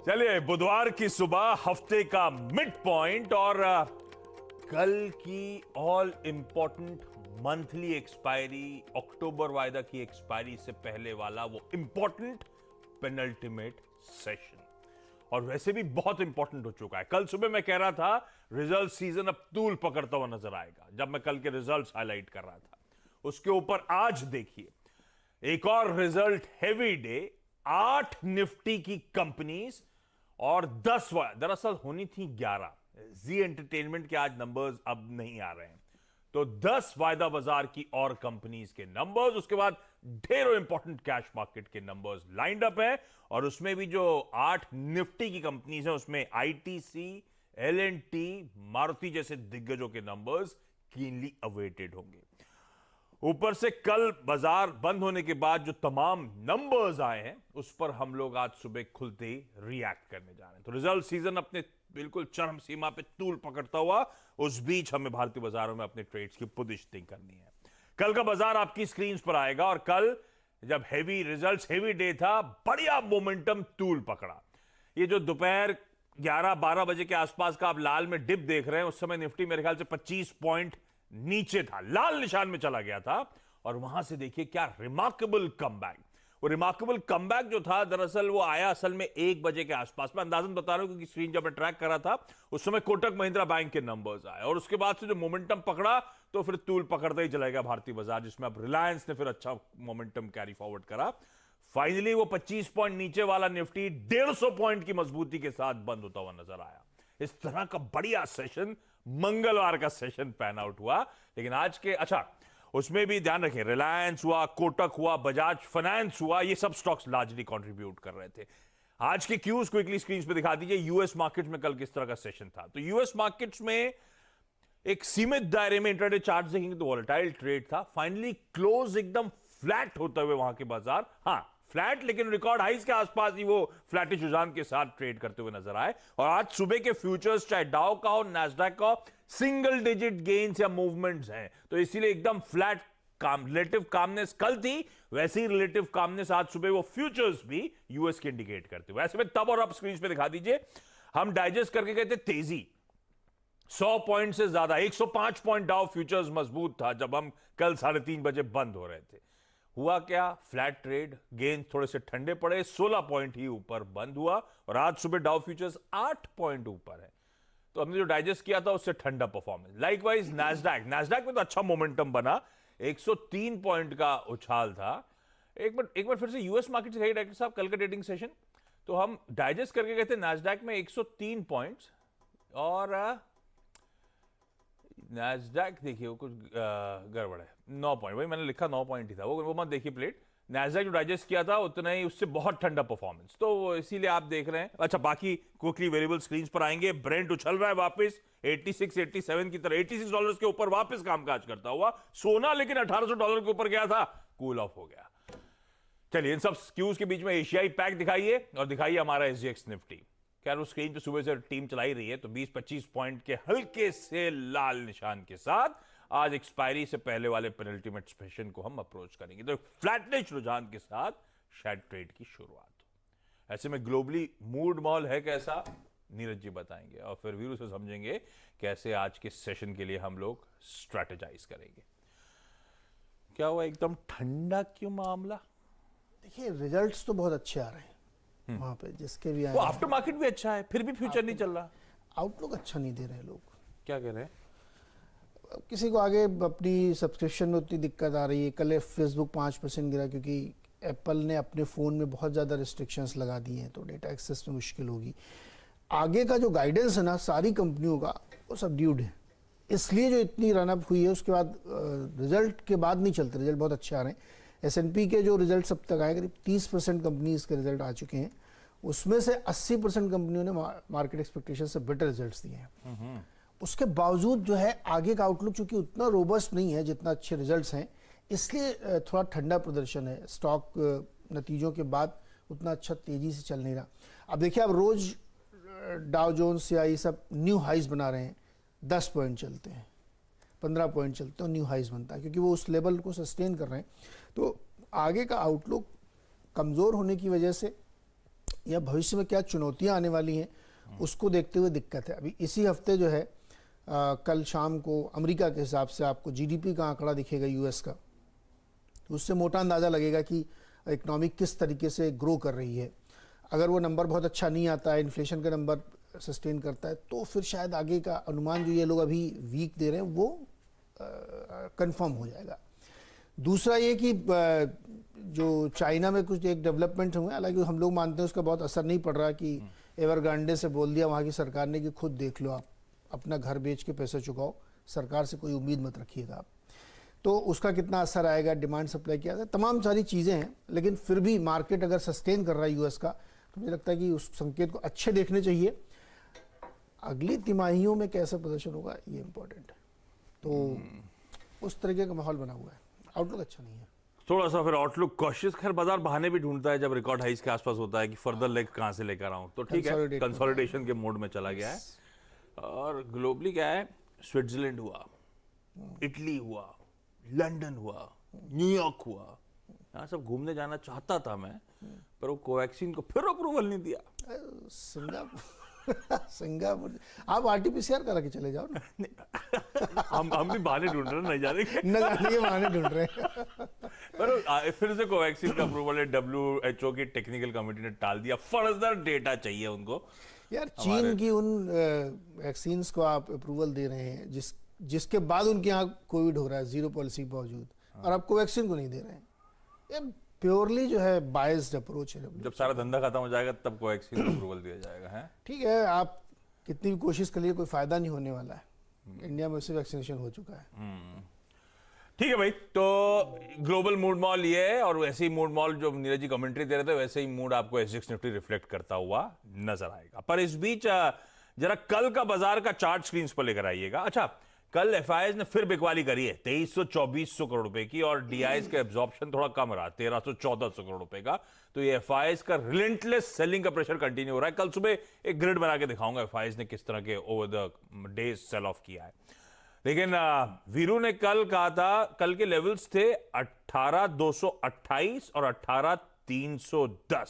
चलिए, बुधवार की सुबह, हफ्ते का मिड पॉइंट और कल की ऑल इंपॉर्टेंट मंथली एक्सपायरी, अक्टूबर वायदा की एक्सपायरी से पहले वाला वो इंपॉर्टेंट पेनल्टीमेट सेशन, और वैसे भी बहुत इंपॉर्टेंट हो चुका है। कल सुबह मैं कह रहा था रिजल्ट सीजन अब तूल पकड़ता हुआ नजर आएगा, जब मैं कल के रिजल्ट्स हाईलाइट कर रहा था। उसके ऊपर आज देखिए एक और रिजल्ट हेवी डे, 8 निफ्टी की कंपनीज और 10 दरअसल होनी थी 11। जी एंटरटेनमेंट के आज नंबर्स अब नहीं आ रहे हैं, तो 10 वायदा बाजार की और कंपनीज के नंबर्स, उसके बाद ढेरों इंपॉर्टेंट कैश मार्केट के नंबर्स लाइंड अप है। और उसमें भी जो 8 निफ्टी की कंपनीज हैं उसमें आईटीसी, एल&टी, मारुति जैसे दिग्गजों के नंबर्स कीनली अवेटेड होंगे। ऊपर से कल बाजार बंद होने के बाद जो तमाम नंबर्स आए हैं उस पर हम लोग आज सुबह खुलते ही रिएक्ट करने जा रहे हैं। तो रिजल्ट सीजन अपने बिल्कुल चरम सीमा पे तूल पकड़ता हुआ, उस बीच हमें भारतीय बाजारों में अपने ट्रेड्स की पोजीशनिंग करनी है। कल का बाजार आपकी स्क्रीन पर आएगा और कल जब हेवी रिजल्ट्स, हेवी डे था, बढ़िया मोमेंटम तूल पकड़ा। ये जो दोपहर 11-12 बजे के आसपास का आप लाल में डिप देख रहे हैं, उस समय निफ्टी मेरे ख्याल से 25 पॉइंट नीचे था, लाल निशान में चला गया था। और वहां से देखिए क्या रिमार्केबल कमबैक। वो रिमार्केबल कमबैक जो था दरअसल वो आया असल में 1 बजे के आसपास। मैं अंदाजन बता रहा हूं क्योंकि स्क्रीन जब मैं ट्रैक कर रहा था उस समय कोटक महिंद्रा बैंक के नंबर्स आए, और उसके बाद से जो मोमेंटम पकड़ा तो फिर तूल पकड़ता ही चला गया भारतीय बाजार, जिसमें अब रिलायंस ने फिर अच्छा मोमेंटम कैरी फॉरवर्ड करा। फाइनली वो 25 पॉइंट नीचे वाला निफ्टी 150 पॉइंट की मजबूती के साथ बंद होता हुआ नजर आया। इस तरह का बढ़िया सेशन मंगलवार का सेशन पैन आउट हुआ। लेकिन आज के उसमें भी ध्यान रखें, रिलायंस हुआ, कोटक हुआ, बजाज फाइनेंस हुआ, ये सब स्टॉक्स लार्जली कंट्रीब्यूट कर रहे थे। आज के क्यूज क्विकली स्क्रीन पे दिखा दीजिए। यूएस मार्केट में कल किस तरह का सेशन था। तो यूएस मार्केट्स में एक सीमित दायरे में इंट्राडे चार्ट देखेंगे तो वॉलेटाइल ट्रेड था। फाइनली क्लोज एकदम फ्लैट होते हुए वहां के बाजार, फ्लैट लेकिन रिकॉर्ड हाइज के आसपास ही वो फ्लैटिश रुझान के साथ ट्रेड करते हुए नजर आए। और आज सुबह के फ्यूचर्स चाहे डाउ का हो, नैस्डैक का हो, सिंगल डिजिट गेन्स या मूवमेंट्स हैं, तो इसीलिए एकदम फ्लैट रिलेटिव कामनेस कल थी, वैसे ही रिलेटिव कामनेस आज सुबह वो फ्यूचर्स भी यूएस के इंडिकेट करते हुए। वैसे में तब और अब स्क्रीन पे दिखा दीजिए। हम डाइजेस्ट करके कहते तेजी 100 पॉइंट से ज्यादा, 105 पॉइंट डाउ फ्यूचर्स मजबूत था जब हम कल 3:30 बजे बंद हो रहे थे। हुआ क्या, फ्लैट ट्रेड, गेन थोड़े से ठंडे पड़े, 16 पॉइंट ही ऊपर बंद हुआ। और आज सुबह डाउ फ्यूचर्स 8 पॉइंट ऊपर है, तो हमने जो डाइजेस्ट किया था उससे ठंडा परफॉर्मेंस। लाइकवाइज नैस्डैक में तो अच्छा मोमेंटम बना, 103 पॉइंट का उछाल था। एक बार फिर से यूएस मार्केट से डायरेक्टर साहब कल का ट्रेडिंग सेशन, तो हम डाइजेस्ट करके गए थे नैस्डैक में 103 पॉइंट्स, और नैस्डैक देखिए वो कुछ गड़बड़ है, 9 पॉइंट, वही मैंने लिखा 9 पॉइंट ही था, वो मत देखिए प्लेट। नैस्डैक जो डाइजेस्ट किया था उतना ही, उससे बहुत ठंडा परफॉर्मेंस, तो इसीलिए आप देख रहे हैं। अच्छा, बाकी क्विकली वेरिएबल स्क्रीन पर आएंगे। ब्रेंट उछल रहा है वापस 86-87 की तरह, $86 के ऊपर वापस कामकाज करता हुआ। सोना लेकिन $1800 के ऊपर गया था, कूल ऑफ हो गया। चलिए, इन सब क्यूज के बीच में एशियाई पैक दिखाइए और दिखाइए हमारा एसजीएक्स निफ्टी। खैर, उस स्क्रीन पे सुबह से टीम चलाई रही है, तो 20-25 पॉइंट के हल्के से लाल निशान के साथ आज एक्सपायरी से पहले वाले पेनल्टीमेट सेशन को हम अप्रोच करेंगे। तो फ्लैटनिश रुझान के साथ शायद ट्रेड की शुरुआत। ऐसे में ग्लोबली मूड मॉल है कैसा, नीरज जी बताएंगे, और फिर वीरू से समझेंगे कैसे आज के सेशन के लिए हम लोग स्ट्रैटेजाइज करेंगे। क्या हुआ, एकदम ठंडा क्यों मामला? देखिए, रिजल्ट्स तो बहुत अच्छे आ रहे हैं वहां पे, जिसके भी आए। वो आफ्टर मार्केट भी अच्छा है, फिर भी फ्यूचर नहीं चल रहा। आउटलुक अच्छा नहीं दे रहे लोग। क्या कह रहे हैं? किसी को आगे अपनी सब्सक्रिप्शन में उतनी दिक्कत आ रही है। कल फेसबुक 5% गिरा क्योंकि एप्पल ने अपने फ़ोन में बहुत ज़्यादा रिस्ट्रिक्शंस लगा दी हैं, तो डेटा एक्सेस में मुश्किल होगी। आगे का जो गाइडेंस है ना सारी कंपनियों का, वो सबड्यूड है, इसलिए जो इतनी रनअप हुई है। उसके बाद रिजल्ट के बाद नहीं चलते, रिजल्ट बहुत अच्छे आ रहे हैं। S&P के जो रिजल्ट अब तक आए, करीब 30% कंपनीज के रिजल्ट आ चुके हैं, उसमें से 80% कंपनियों ने मार्केट एक्सपेक्टेशन से बेटर रिजल्ट्स दिए हैं। उसके बावजूद जो है आगे का आउटलुक चूंकि उतना रोबस्ट नहीं है जितना अच्छे रिजल्ट्स हैं, इसलिए थोड़ा ठंडा प्रदर्शन है। स्टॉक नतीजों के बाद उतना अच्छा तेजी से चल नहीं रहा। अब देखिए, अब रोज डाउ जोन्स या ये सब न्यू हाइज बना रहे हैं, 10 पॉइंट चलते हैं, 15 पॉइंट चलते हैं, न्यू हाइज बनता है, क्योंकि वो उस लेवल को सस्टेन कर रहे हैं। तो आगे का आउटलुक कमज़ोर होने की वजह से या भविष्य में क्या चुनौतियां आने वाली हैं उसको देखते हुए दिक्कत है। अभी इसी हफ्ते जो है कल शाम को अमेरिका के हिसाब से आपको जीडीपी का आंकड़ा दिखेगा यूएस का, तो उससे मोटा अंदाज़ा लगेगा कि इकोनॉमी किस तरीके से ग्रो कर रही है। अगर वो नंबर बहुत अच्छा नहीं आता है, इन्फ्लेशन का नंबर सस्टेन करता है, तो फिर शायद आगे का अनुमान जो ये लोग अभी वीक दे रहे हैं वो कंफर्म हो जाएगा। दूसरा ये कि जो चाइना में कुछ एक डेवलपमेंट हुए, हालांकि हम लोग मानते हैं उसका बहुत असर नहीं पड़ रहा कि एवरग्रांडे से बोल दिया वहाँ की सरकार ने कि खुद देख लो, आप अपना घर बेच के पैसे चुकाओ, सरकार से कोई उम्मीद मत रखिएगा आप। तो उसका कितना असर आएगा, डिमांड सप्लाई क्या है, तमाम सारी चीज़ें हैं। लेकिन फिर भी मार्केट अगर सस्टेन कर रहा है यूएस का, तो मुझे लगता है कि उस संकेत को अच्छे देखने चाहिए। अगली तिमाहियों में कैसा प्रदर्शन होगा ये इम्पोर्टेंट है। तो उस तरीके का माहौल बना हुआ है, आउटलुक अच्छा नहीं है। थोड़ा सा फिर आउटलुक कॉशियस, खैर बाजार बहाने भी ढूंढता है जब रिकॉर्ड हाइस के आसपास होता है कि फर्दर लेग कहां से लेकर आऊं, तो ठीक है कंसोलिडेशन के मोड में चला गया है। और ग्लोबली क्या है, स्विट्जरलैंड हुआ, इटली हुआ, लंदन हुआ, न्यूयॉर्क हुआ, यहाँ सब घूमने जाना चाहता था मैं, पर वो कोवैक्सीन को फिर अप्रूवल नहीं दिया। सिंगापुर आप आरटीपीसीआर करा के चले जाओ ना। हम भी बहाने ढूंढ रहे हैं, नहीं जाने के न जाने के बहाने ढूंढ रहे हैं। पर फिर से कोवैक्सीन का अप्रूवल है, WHO की टेक्निकल कमेटी ने टाल दिया, फर्दर डेटा चाहिए उनको। यार चीन की उन वैक्सीन्स को आप अप्रूवल दे रहे हैं जिसके बाद उनके यहाँ कोविड हो रहा है जीरो पॉलिसी के बावजूद, और आप कोवैक्सीन को नहीं दे रहे हैं। ये प्योरली जो है बायस्ड अप्रोच है। जब सारा धंधा खत्म हो जाएगा तब कोवैक्सीन को अप्रूवल दिया जाएगा, है ठीक है, आप कितनी भी कोशिश करिए कोई फायदा नहीं होने वाला है। इंडिया में उससे वैक्सीनेशन हो चुका है। ठीक है भाई, तो ग्लोबल मूड मॉल ये है, और वैसे ही मूड मॉल जो नीरज जी कमेंट्री दे रहे थे वैसे ही मूड आपको एसजीएक्स निफ्टी रिफ्लेक्ट करता हुआ नजर आएगा। पर इस बीच जरा कल का बाजार का चार्ट स्क्रीन पर लेकर आइएगा। अच्छा, कल एफआईआईज ने फिर बिकवाली करी है 2300-2400 करोड़ रुपए की, और डीआईज का एब्जॉर्प्शन थोड़ा कम रहा 1300-1400 करोड़ रुपए का। तो ये एफआईआईज का रिलेंटलेस सेलिंग का प्रेशर कंटिन्यू हो रहा है। कल सुबह एक ग्रिड बना के दिखाऊंगा एफआईआईज ने किस तरह के over the days cell of किया है। लेकिन वीरू ने कल कहा था, कल के लेवल्स थे 18,228 और 18,310।